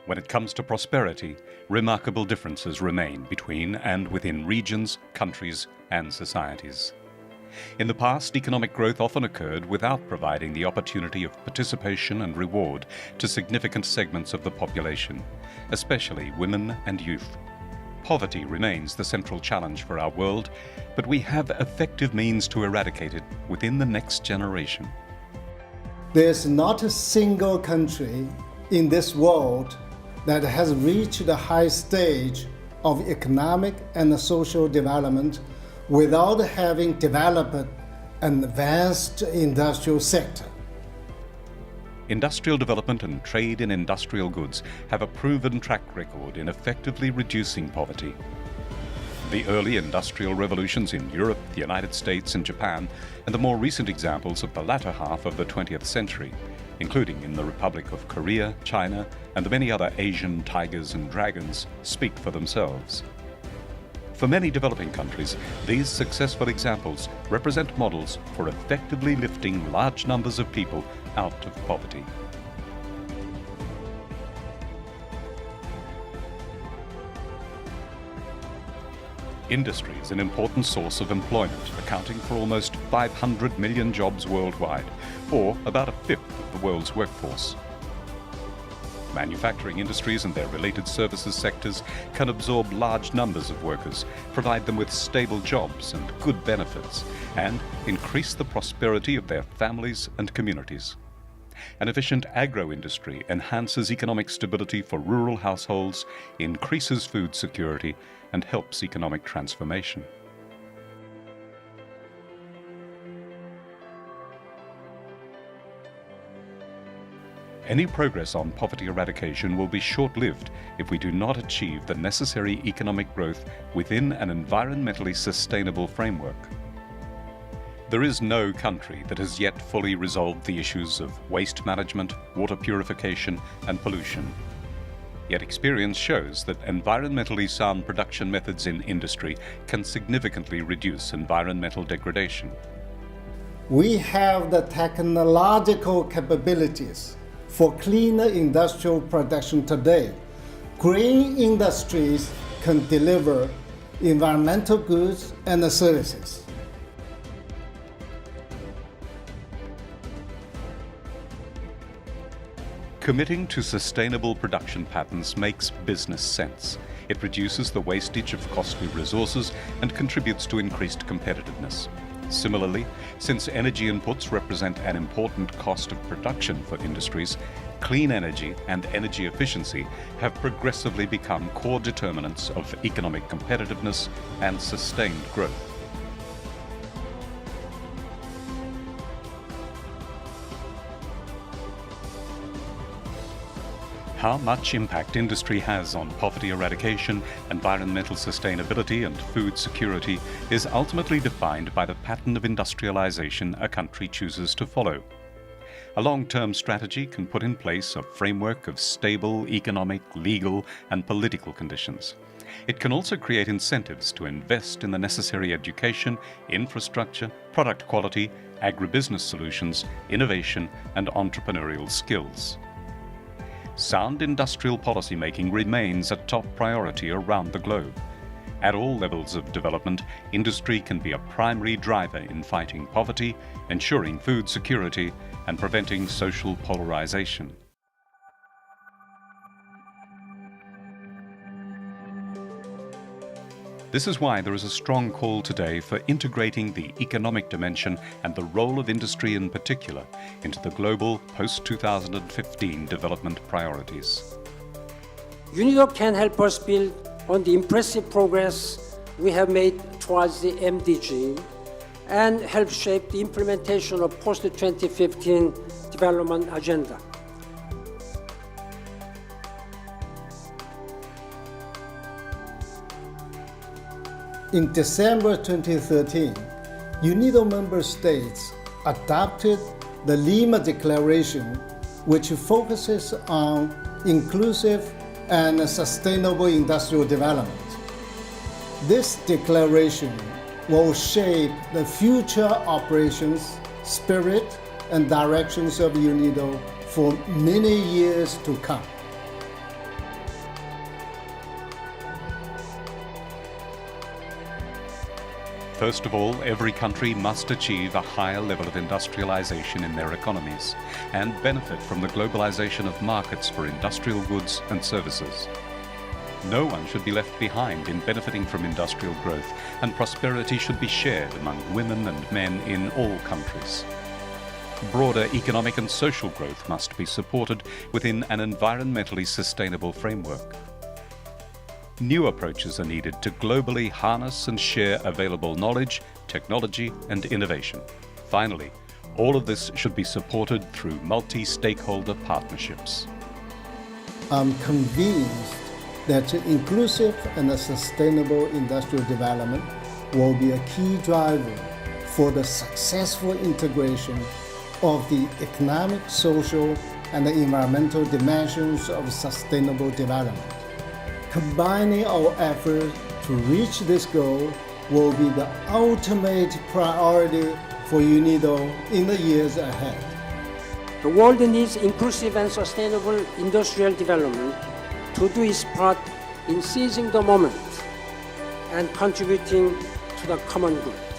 When it comes to prosperity, remarkable differences remain between and within regions, countries, and societies. In the past, economic growth often occurred without providing the opportunity of participation and reward to significant segments of the population, especially women and youth. Poverty remains the central challenge for our world, but we have effective means to eradicate it within the next generation. There's not a single country in this world that has reached the high stage of economic and social development without having developed an advanced industrial sector. Industrial development and trade in industrial goods have a proven track record in effectively reducing poverty. The early industrial revolutions in Europe, the United States, and Japan, and the more recent examples of the latter half of the 20th century, including in the Republic of Korea, China, and the many other Asian tigers and dragons, speak for themselves. For many developing countries, these successful examples represent models for effectively lifting large numbers of people out of poverty. Industry is an important source of employment, accounting for almost 500 million jobs worldwide, or about a fifth of the world's workforce. Manufacturing industries and their related services sectors can absorb large numbers of workers, provide them with stable jobs and good benefits, and increase the prosperity of their families and communities. An efficient agro-industry enhances economic stability for rural households, increases food security, and helps economic transformation. Any progress on poverty eradication will be short-lived if we do not achieve the necessary economic growth within an environmentally sustainable framework. There is no country that has yet fully resolved the issues of waste management, water purification, and pollution. Yet experience shows that environmentally sound production methods in industry can significantly reduce environmental degradation. We have the technological capabilities for cleaner industrial production today. Green industries can deliver environmental goods and services. Committing to sustainable production patterns makes business sense. It reduces the wastage of costly resources and contributes to increased competitiveness. Similarly, since energy inputs represent an important cost of production for industries, clean energy and energy efficiency have progressively become core determinants of economic competitiveness and sustained growth. How much impact industry has on poverty eradication, environmental sustainability, and food security is ultimately defined by the pattern of industrialization a country chooses to follow. A long-term strategy can put in place a framework of stable economic, legal, and political conditions. It can also create incentives to invest in the necessary education, infrastructure, product quality, agribusiness solutions, innovation, and entrepreneurial skills. Sound industrial policymaking remains a top priority around the globe. At all levels of development, industry can be a primary driver in fighting poverty, ensuring food security, and preventing social polarization. This is why there is a strong call today for integrating the economic dimension and the role of industry in particular into the global post-2015 development priorities. UNIDO can help us build on the impressive progress we have made towards the MDG and help shape the implementation of post-2015 development agenda. In December 2013, UNIDO member states adopted the Lima Declaration, which focuses on inclusive and sustainable industrial development. This declaration will shape the future operations, spirit, and directions of UNIDO for many years to come. First of all, every country must achieve a higher level of industrialization in their economies and benefit from the globalization of markets for industrial goods and services. No one should be left behind in benefiting from industrial growth, and prosperity should be shared among women and men in all countries. Broader economic and social growth must be supported within an environmentally sustainable framework. New approaches are needed to globally harness and share available knowledge, technology, and innovation. Finally, all of this should be supported through multi-stakeholder partnerships. I'm convinced that inclusive and sustainable industrial development will be a key driver for the successful integration of the economic, social, and environmental dimensions of sustainable development. Combining our efforts to reach this goal will be the ultimate priority for UNIDO in the years ahead. The world needs inclusive and sustainable industrial development to do its part in seizing the moment and contributing to the common good.